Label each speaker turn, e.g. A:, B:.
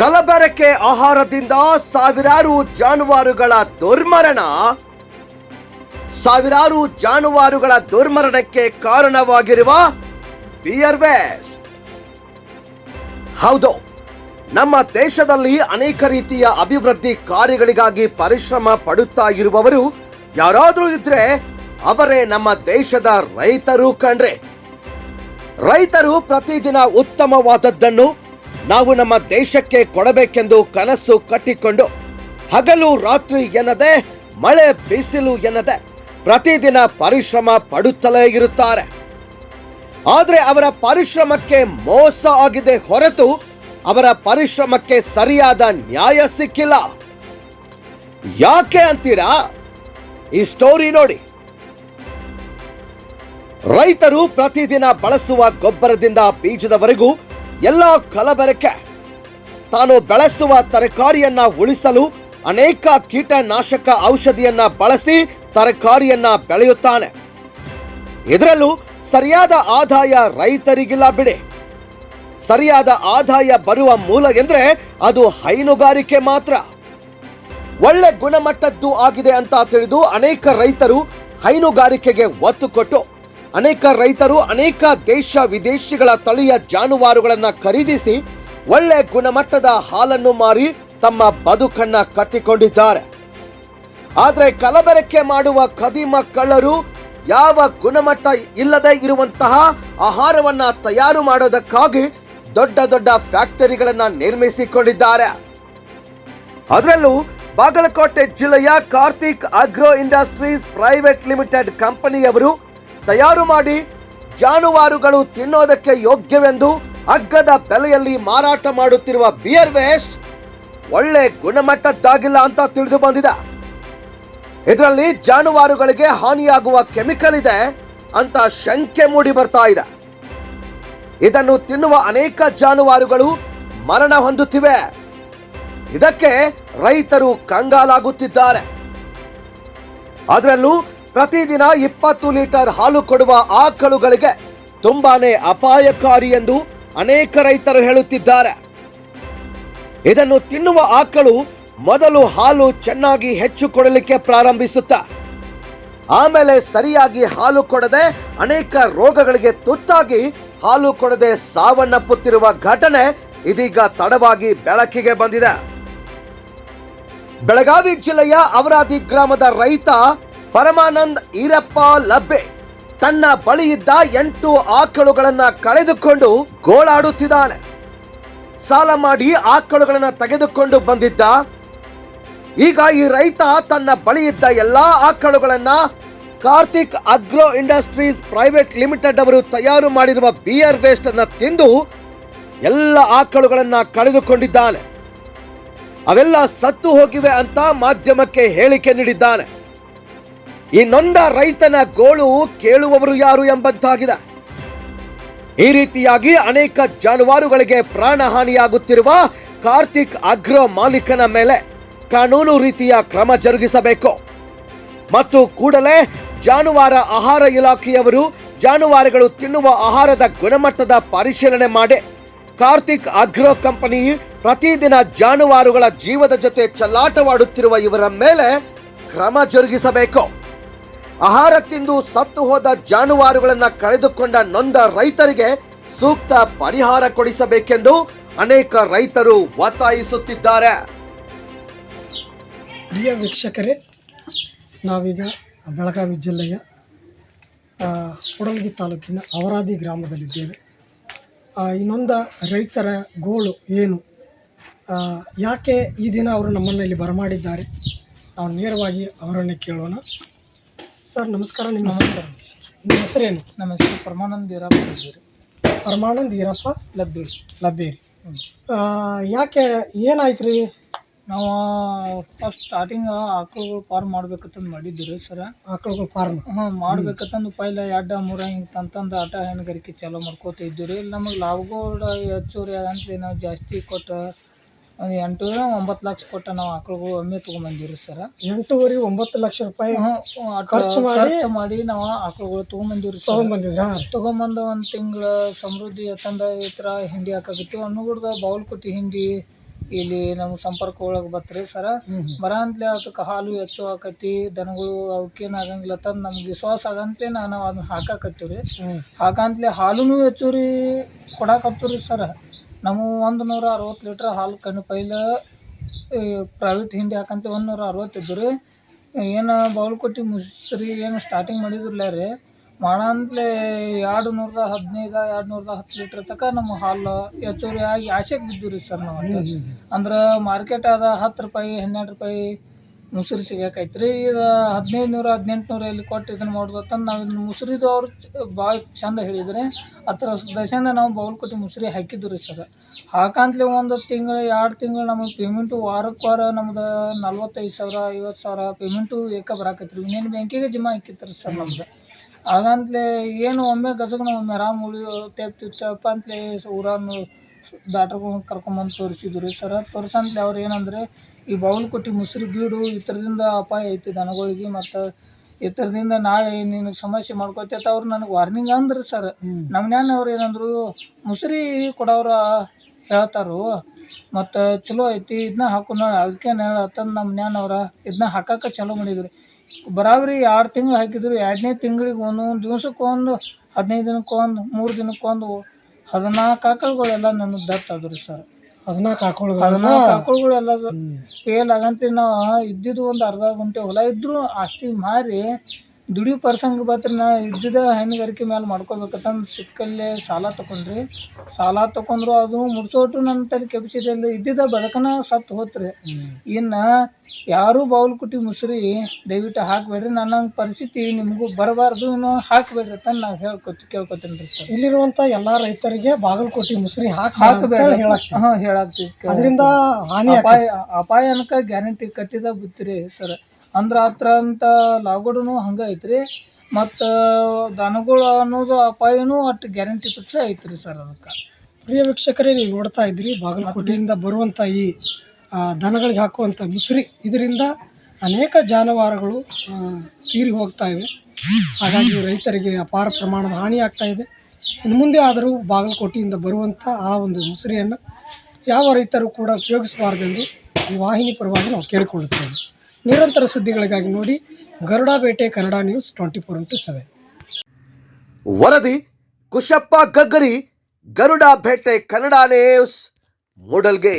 A: ಕಲಬೆರಕೆ ಆಹಾರದಿಂದ ಸಾವಿರಾರು ಜಾನುವಾರುಗಳ ದುರ್ಮರಣ. ಸಾವಿರಾರು ಜಾನುವಾರುಗಳ ದುರ್ಮರಣಕ್ಕೆ ಕಾರಣವಾಗಿರುವ ಬಿಯರ್ ವೇಸ್ಟ್. ಹೌದು, ನಮ್ಮ ದೇಶದಲ್ಲಿ ಅನೇಕ ರೀತಿಯ ಅಭಿವೃದ್ಧಿ ಕಾರ್ಯಗಳಿಗಾಗಿ ಪರಿಶ್ರಮ ಪಡುತ್ತಾ ಇರುವವರು ಯಾರಾದರೂ ಇದ್ರೆ ಅವರೇ ನಮ್ಮ ದೇಶದ ರೈತರು ಕಣ್ರೆ. ರೈತರು ಪ್ರತಿದಿನ ಉತ್ತಮವಾದದ್ದನ್ನು ನಾವು ನಮ್ಮ ದೇಶಕ್ಕೆ ಕೊಡಬೇಕೆಂದು ಕನಸು ಕಟ್ಟಿಕೊಂಡು ಹಗಲು ರಾತ್ರಿ ಎನ್ನದೆ, ಮಳೆ ಬಿಸಿಲು ಎನ್ನದೆ ಪ್ರತಿದಿನ ಪರಿಶ್ರಮ ಪಡುತ್ತಲೇ ಇರುತ್ತಾರೆ. ಆದರೆ ಅವರ ಪರಿಶ್ರಮಕ್ಕೆ ಮೋಸ ಆಗಿದೆ ಹೊರತು ಅವರ ಪರಿಶ್ರಮಕ್ಕೆ ಸರಿಯಾದ ನ್ಯಾಯ ಸಿಕ್ಕಿಲ್ಲ. ಯಾಕೆ ಅಂತೀರಾ? ಈ ಸ್ಟೋರಿ ನೋಡಿ. ರೈತರು ಪ್ರತಿದಿನ ಬಳಸುವ ಗೊಬ್ಬರದಿಂದ ಬೀಜದವರೆಗೂ ಎಲ್ಲ ಕಲಬೆರಕೆ. ತಾನು ಬೆಳೆಸುವ ತರಕಾರಿಯನ್ನ ಉಳಿಸಲು ಅನೇಕ ಕೀಟನಾಶಕ ಔಷಧಿಯನ್ನ ಬಳಸಿ ತರಕಾರಿಯನ್ನ ಬೆಳೆಯುತ್ತಾನೆ. ಇದರಲ್ಲೂ ಸರಿಯಾದ ಆದಾಯ ರೈತರಿಗಿಲ್ಲ ಬಿಡಿ. ಸರಿಯಾದ ಆದಾಯ ಬರುವ ಮೂಲ ಎಂದ್ರೆ ಅದು ಹೈನುಗಾರಿಕೆ ಮಾತ್ರ. ಒಳ್ಳೆ ಗುಣಮಟ್ಟದ್ದು ಆಗಿದೆ ಅಂತ ತಿಳಿದು ಅನೇಕ ರೈತರು ಹೈನುಗಾರಿಕೆಗೆ ಒತ್ತು ಕೊಟ್ಟು ಅನೇಕ ರೈತರು ಅನೇಕ ದೇಶ ವಿದೇಶಿಗಳ ತಳಿಯ ಜಾನುವಾರುಗಳನ್ನ ಖರೀದಿಸಿ ಒಳ್ಳೆ ಗುಣಮಟ್ಟದ ಹಾಲನ್ನು ಮಾರಿ ತಮ್ಮ ಬದುಕನ್ನ ಕಟ್ಟಿಕೊಂಡಿದ್ದಾರೆ. ಆದರೆ ಕಲಬೆರಕೆ ಮಾಡುವ ಖದೀಮ ಕಳ್ಳರು ಯಾವ ಗುಣಮಟ್ಟ ಇಲ್ಲದೆ ಇರುವಂತಹ ಆಹಾರವನ್ನ ತಯಾರು ಮಾಡೋದಕ್ಕಾಗಿ ದೊಡ್ಡ ದೊಡ್ಡ ಫ್ಯಾಕ್ಟರಿಗಳನ್ನ ನಿರ್ಮಿಸಿಕೊಂಡಿದ್ದಾರೆ. ಅದರಲ್ಲೂ ಬಾಗಲಕೋಟೆ ಜಿಲ್ಲೆಯ Karthik agro industries private limited ಕಂಪನಿಯವರು ತಯಾರು ಮಾಡಿ ಜಾನುವಾರುಗಳು ತಿನ್ನೋದಕ್ಕೆ ಯೋಗ್ಯವೆಂದು ಅಗ್ಗದ ಬೆಲೆಯಲ್ಲಿ ಮಾರಾಟ ಮಾಡುತ್ತಿರುವ ಬಿಯರ್ ವೇಸ್ಟ್ ಒಳ್ಳೆ ಗುಣಮಟ್ಟದ್ದಾಗಿಲ್ಲ ಅಂತ ತಿಳಿದು ಬಂದಿದೆ. ಇದರಲ್ಲಿ ಜಾನುವಾರುಗಳಿಗೆ ಹಾನಿಯಾಗುವ ಕೆಮಿಕಲ್ ಇದೆ ಅಂತ ಶಂಕೆ ಮೂಡಿ ಬರ್ತಾ ಇದೆ. ಇದನ್ನು ತಿನ್ನುವ ಅನೇಕ ಜಾನುವಾರುಗಳು ಮರಣ ಹೊಂದುತ್ತಿವೆ. ಇದಕ್ಕೆ ರೈತರು ಕಂಗಾಲಾಗುತ್ತಿದ್ದಾರೆ. ಅದರಲ್ಲೂ ಪ್ರತಿದಿನ 20 ಲೀಟರ್ ಹಾಲು ಕೊಡುವ ಆಕಳುಗಳಿಗೆ ತುಂಬಾನೇ ಅಪಾಯಕಾರಿ ಎಂದು ಅನೇಕ ರೈತರು ಹೇಳುತ್ತಿದ್ದಾರೆ. ಇದನ್ನು ತಿನ್ನುವ ಆಕಳು ಮೊದಲು ಹಾಲು ಚೆನ್ನಾಗಿ ಹೆಚ್ಚು ಕೊಡಲಿಕ್ಕೆ ಪ್ರಾರಂಭಿಸುತ್ತಾ ಆಮೇಲೆ ಸರಿಯಾಗಿ ಹಾಲು ಕೊಡದೆ ಅನೇಕ ರೋಗಗಳಿಗೆ ತುತ್ತಾಗಿ ಹಾಲು ಕೊಡದೆ ಸಾವನ್ನಪ್ಪುತ್ತಿರುವ ಘಟನೆ ಇದೀಗ ತಡವಾಗಿ ಬೆಳಕಿಗೆ ಬಂದಿದೆ. ಬೆಳಗಾವಿ ಜಿಲ್ಲೆಯ ಅವರಾದಿ ಗ್ರಾಮದ ರೈತ ಪರಮಾನಂದ್ ಈರಪ್ಪ ಲಬ್ಬೆ ತನ್ನ ಬಳಿ ಇದ್ದ 8 ಆಕಳುಗಳನ್ನ ಕಳೆದುಕೊಂಡು ಗೋಳಾಡುತ್ತಿದ್ದಾನೆ. ಸಾಲ ಮಾಡಿ ಆಕಳುಗಳನ್ನ ತೆಗೆದುಕೊಂಡು ಬಂದಿದ್ದ. ಈಗ ಈ ರೈತ ತನ್ನ ಬಳಿ ಇದ್ದ ಎಲ್ಲಾ ಆಕಳುಗಳನ್ನ Karthik agro industries private limited ಅವರು ತಯಾರು ಮಾಡಿರುವ ಬಿಯರ್ ವೇಸ್ಟ್ ಅನ್ನ ತಿಂದು ಎಲ್ಲ ಆಕಳುಗಳನ್ನ ಕಳೆದುಕೊಂಡಿದ್ದಾನೆ. ಅವೆಲ್ಲ ಸತ್ತು ಹೋಗಿವೆ ಅಂತ ಮಾಧ್ಯಮಕ್ಕೆ ಹೇಳಿಕೆ ನೀಡಿದ್ದಾನೆ. ಈ ನೊಂದ ರೈತನ ಗೋಳು ಕೇಳುವವರು ಯಾರು ಎಂಬಂತಾಗಿದೆ. ಈ ರೀತಿಯಾಗಿ ಅನೇಕ ಜಾನುವಾರುಗಳಿಗೆ ಪ್ರಾಣಹಾನಿಯಾಗುತ್ತಿರುವ ಕಾರ್ತಿಕ್ ಅಗ್ರೋ ಮಾಲೀಕನ ಮೇಲೆ ಕಾನೂನು ರೀತಿಯ ಕ್ರಮ ಜರುಗಿಸಬೇಕು ಮತ್ತು ಕೂಡಲೇ ಜಾನುವಾರು ಆಹಾರ ಇಲಾಖೆಯವರು ಜಾನುವಾರುಗಳು ತಿನ್ನುವ ಆಹಾರದ ಗುಣಮಟ್ಟದ ಪರಿಶೀಲನೆ ಮಾಡಿ ಕಾರ್ತಿಕ್ ಅಗ್ರೋ ಕಂಪನಿ ಪ್ರತಿದಿನ ಜಾನುವಾರುಗಳ ಜೀವದ ಜೊತೆ ಚೆಲ್ಲಾಟವಾಡುತ್ತಿರುವ ಇವರ ಮೇಲೆ ಕ್ರಮ ಜರುಗಿಸಬೇಕು. ಆಹಾರ ತಿಂದು ಸತ್ತು ಹೋದ ಜಾನುವಾರುಗಳನ್ನ ಕಳೆದುಕೊಂಡ ನೊಂದ ರೈತರಿಗೆ ಸೂಕ್ತ ಪರಿಹಾರ ಕೊಡಿಸಬೇಕೆಂದು ಅನೇಕ ರೈತರು ಒತ್ತಾಯಿಸುತ್ತಿದ್ದಾರೆ.
B: ಪ್ರಿಯ ವೀಕ್ಷಕರೇ, ನಾವೀಗ ಬೆಳಗಾವಿ ಜಿಲ್ಲೆಯ ಕೂಡಲಗಿ ತಾಲೂಕಿನ ಅವರಾದಿ ಗ್ರಾಮದಲ್ಲಿದ್ದೇವೆ. ಇನ್ನೊಂದು ರೈತರ ಗೋಳು ಏನು, ಯಾಕೆ ಈ ದಿನ ಅವರು ನಮ್ಮನ್ನು ಇಲ್ಲಿ ಬರಮಾಡಿದ್ದಾರೆ, ನಾವು ನೇರವಾಗಿ ಅವರನ್ನೇ ಕೇಳೋಣ. ಸರ್ ನಮಸ್ಕಾರ. ನಿಮ್ಮ ಹೆಸರೇನು?
C: ನಮ್ಮ ಹೆಸರು ಪರಮಾನಂದ್ ಈರಪ್ಪ ಲಬ್ಬೇರಿ.
B: ಪರಮಾನಂದ್ ಈರಪ್ಪ ಲಬ್ಬೇರಿ. ಯಾಕೆ ಏನಾಯ್ತು ರೀ?
C: ನಾವು ಫಸ್ಟ್ ಸ್ಟಾರ್ಟಿಂಗ್ ಆಕಳುಗಳು ಫಾರ್ಮ್ ಮಾಡ್ಬೇಕಂತಂದು ಮಾಡಿದ್ದೀವಿ ಸರ್.
B: ಆಕಳುಗಳು ಫಾರ್ಮ್
C: ಮಾಡ್ಬೇಕಂತಂದು ಪೈಲ 2-3 ಹಿಂಗೆ ತಂತಂದು ಆಟ ಹೈನುಗಾರಿಕೆ ಚಾಲೂ ಮಾಡ್ಕೋತ ಇದ್ದೀವಿ ರೀ. ನಮಗೆ ಲಾಭಗಳು ಹೆಚ್ಚುವರಿ ಅಂತೇಳಿ ನಾವು ಜಾಸ್ತಿ ಕೊಟ್ಟು ಒಂದು 8-9 ಲಕ್ಷ ಕೊಟ್ಟು ನಾವು ಆಕಳುಗಳು ಒಮ್ಮೆ ತೊಗೊಂಬಂದಿವ್ರಿ ಸರ್.
B: 8-9 ಲಕ್ಷ ರೂಪಾಯಿ ಖರ್ಚು
C: ಮಾಡಿ ನಾವು ಆಕಳುಗಳು ತೊಗೊಂಬಂದಿವ್ರಿ. ತೊಗೊಂಬಂದು ಒಂದು ತಿಂಗಳು ಸಮೃದ್ಧಿ ತಂದ ಈ ಥರ ಹಿಂಡಿ ಹಾಕಾಗತ್ತೀವಿ. ಅನ್ನಗುಡ್ದ ಬಾಗಲಕೋಟೆ ಹಿಂಡಿ ಇಲ್ಲಿ ನಮ್ಗೆ ಸಂಪರ್ಕ ಒಳಗೆ ಬತ್ರಿ ಸರ. ಬರ ಅಂತಲೇ ಅದಕ್ಕೆ ಹಾಲು ಹೆಚ್ಚು ಆಕತಿ, ದನಗಳು ಅವಕ್ಕೇನು ಆಗಂಗಿಲ್ಲ ತಂದು ನಮ್ಗೆ ವಿಶ್ವಾಸ ಆಗಂತಲೇ ನಾವು ಅದನ್ನ ಹಾಕಾಕತ್ತೀವಿ ರೀ. ಹಾಕಂತಲೇ ಹಾಲೂ ಹೆಚ್ಚು ರೀ ಕೊಡಾಕತ್ತೀವಿ ರೀ ಸರ. ನಾವು 160 ಲೀಟ್ರ್ ಹಾಲು ಕಣ್ಣು ಪೈಲ ಪ್ರೈವೇಟ್ ಹಿಂಡಿ ಹಾಕಂತ 160 ಇದ್ದು ರೀ. ಏನು ಬಾಗಲಕೋಟೆ ಮುಸ್ರಿ ಏನು ಸ್ಟಾರ್ಟಿಂಗ್ ಮಾಡಿದ್ರಲ್ಲ ರೀ ಮಾಡಂತಲೇ 215 210 ಲೀಟ್ರ್ ತನಕ ನಮ್ಮ ಹಾಲು ಹೆಚ್ಚುವರಿ ಆಗಿ ಆಸೆಗೆ ಬಿದ್ದು ರೀ ಸರ್. ನಾವು ಅಂದ್ರೆ ಮಾರ್ಕೆಟ್ ಅದ 10 ರೂಪಾಯಿ 12 ರೂಪಾಯಿ ಮುಸ್ರಿ ಸಿಗಕೈತೆ ರೀ. ಈಗ 1500 1800 ಇಲ್ಲಿ ಕೊಟ್ಟು ಇದನ್ನು ಮಾಡೋದಂತಂದು ನಾವು ಇದನ್ನ ಮುಸ್ರಿದು ಅವ್ರು ಭಾಳ ಚಂದ ಹೇಳಿದ್ರೆ ಹತ್ರ ದಶದಿಂದ ನಾವು ಬಾಗಲಕೋಟೆ ಮುಸ್ರಿ ಹಾಕಿದ್ದು ರೀ ಸರ್. ಹಾಕಂತಲೇ 1 ತಿಂಗಳು 2 ತಿಂಗಳು ನಮಗೆ ಪೇಮೆಂಟು ವಾರಕ್ಕೆ ವಾರ ನಮ್ದು 45,000 50,000 ಪೇಮೆಂಟು ಬರಾಕೈತೆ ರೀ. ಇನ್ನೇನು ಬ್ಯಾಂಕಿಗೆ ಜಮಾ ಹಾಕಿತ್ತು ಸರ್ ನಮ್ದು. ಹಾಗಂತಲೇ ಏನು ಒಮ್ಮೆ ಗಸಗನ ಒಮ್ಮೆ ಆರಾಮ್ ತೇಪ್ತಿತ್ತಪ್ಪ ಅಂತಲೇ ಊರನ್ನು ಡಾಕ್ಟ್ರುಗಳ್ನ ಕರ್ಕೊಂಬಂದು ತೋರಿಸಿದ್ರು ರೀ ಸರ. ತೋರ್ಸಂತಲೇ ಅವ್ರು ಏನಂದರೆ ಈ ಬಾಗಲಕೋಟೆ ಮುಸ್ರಿ ಬೀಡು ಈ ಥರದಿಂದ ಅಪಾಯ ಐತಿ ದನಗಳಿಗೆ, ಮತ್ತು ಈ ಥರದಿಂದ ನಾಳೆ ನಿನಗೆ ಸಮಸ್ಯೆ ಮಾಡ್ಕೊತೈತೆ ಅವ್ರು ನನಗೆ ವಾರ್ನಿಂಗ್ ಅಂದ್ರಿ ಸರ್. ನಮ್ಮ ಅವ್ರು ಏನಂದರು, ಮುಸ್ರಿ ಕೊಡೋರು ಹೇಳ್ತಾರು ಮತ್ತು ಚಲೋ ಐತಿ ಇದನ್ನ ಹಾಕು ನೋಡಿ ಅದಕ್ಕೆ ಹೇಳತ್ತಂದು ನಮ್ಮ ಅವ್ರ ಇದನ್ನ ಹಾಕಕ್ಕೆ ಚಲೋ ಮಾಡಿದ್ರಿ. ಬರಾಬರಿ 2 ತಿಂಗಳು ಹಾಕಿದ್ರು. 2ನೇ ತಿಂಗಳಿಗೆ ಒಂದೊಂದು ದಿವ್ಸಕ್ಕೊಂದು 15 ದಿನಕ್ಕೊಂದು 3 ದಿನಕ್ಕೊಂದು 14 ಆಕಳುಗಳೆಲ್ಲ ನನಗೆ ದತ್ತು ಆದ್ರಿ ಸರ್.
B: 14
C: ಆಕಳುಗಳೆಲ್ಲ ಫೇಲ್ ಆಗಂತ ನಾವು ಇದ್ದಿದ್ದು ಒಂದು ಅರ್ಧ ಗುಂಟೆ ಹೊಲ ಇದ್ದರೂ ಆಸ್ತಿ ಮಾರಿ ದುಡಿಯೋ ಪ್ರಸಂಗ ಬತ್ರಿ. ನಾ ಇದ್ದಿದ್ದ ಹೈನುಗಾರಿಕೆ ಮೇಲೆ ಮಾಡ್ಕೋಬೇಕಂತಂದು ಸಿಕ್ಕಲ್ಲೇ ಸಾಲ ತೊಗೊಂಡ್ರಿ. ಸಾಲ ತೊಗೊಂಡ್ರು ಅದು ಮುಡ್ಸೋಟು ನನ್ನ ತಲೆ ಕೆಪ್ಸಿದಲ್ಲಿ ಇದ್ದಿದ್ದ ಬದುಕನ ಸತ್ತು ಹೋತ್ರಿ. ಇನ್ನು ಯಾರೂ ಬಾಗಲಕೋಟೆ ಮುಸ್ರಿ ದಯವಿಟ್ಟು ಹಾಕಬೇಡ್ರಿ. ನನ್ನ ಪರಿಸ್ಥಿತಿ ನಿಮಗೂ ಬರಬಾರ್ದು, ಇನ್ನು ಹಾಕಬೇಡ್ರಿ ಅಂತ ನಾವು ಕೇಳ್ಕೊತೀನಿ ರೀ ಸರ್.
B: ಇಲ್ಲಿರುವಂಥ ಎಲ್ಲ ರೈತರಿಗೆ ಬಾಗಲಕೋಟೆ ಮುಸ್ರಿ ಹಾಕಬೇಡ್ರಿ
C: ಹೇಳಾಕ್ತೀವಿ.
B: ಅದರಿಂದ
C: ಅಪಾಯ ಅನ್ಕ ಗ್ಯಾರಂಟಿ ಕಟ್ಟಿದ ಬಿತ್ತಿರಿ ಸರ್. ಅಂದ್ರೆ ಹತ್ರ ಅಂತ ಲಾಗೋಡನು ಹಂಗೆ ಐತ್ರಿ, ಮತ್ತು ದನಗಳು ಅನ್ನೋದು ಅಪಾಯನೂ ಅಷ್ಟು ಗ್ಯಾರಂಟಿ ಫಿಕ್ಸ್ ಐತ್ರಿ ಸರ್. ಅದಕ್ಕೆ
B: ಪ್ರಿಯ ವೀಕ್ಷಕರೇ, ನೀವು ನೋಡ್ತಾ ಇದ್ರಿ ಬಾಗಲಕೋಟೆಯಿಂದ ಬರುವಂಥ ಈ ದನಗಳಿಗೆ ಹಾಕುವಂಥ ಮುಸ್ರಿ, ಇದರಿಂದ ಅನೇಕ ಜಾನುವಾರುಗಳು ತೀರಿ ಹೋಗ್ತಾ ಇವೆ. ಹಾಗಾಗಿ ರೈತರಿಗೆ ಅಪಾರ ಪ್ರಮಾಣದ ಹಾನಿ ಆಗ್ತಾ ಇದೆ. ಇನ್ನು ಮುಂದೆ ಆದರೂ ಬಾಗಲಕೋಟೆಯಿಂದ ಬರುವಂಥ ಆ ಒಂದು ಮುಸ್ರಿಯನ್ನು ಯಾವ ರೈತರು ಕೂಡ ಉಪಯೋಗಿಸಬಾರ್ದೆಂದು ಈ ವಾಹಿನಿ ಪರವಾಗಿ ನಾವು ಕೇಳಿಕೊಳ್ಳುತ್ತೇವೆ. ನಿರಂತರ ಸುದ್ದಿಗಳಿಗಾಗಿ ನೋಡಿ ಗರುಡ ಬೇಟೆ ಕನ್ನಡ ನ್ಯೂಸ್ 24x7.
A: ವರದಿ ಕುಶಪ್ಪ ಗಗ್ಗರಿ, ಗರುಡ ಬೇಟೆ ಕನ್ನಡ ನ್ಯೂಸ್, ಮೂಡಲ್ಗೆ.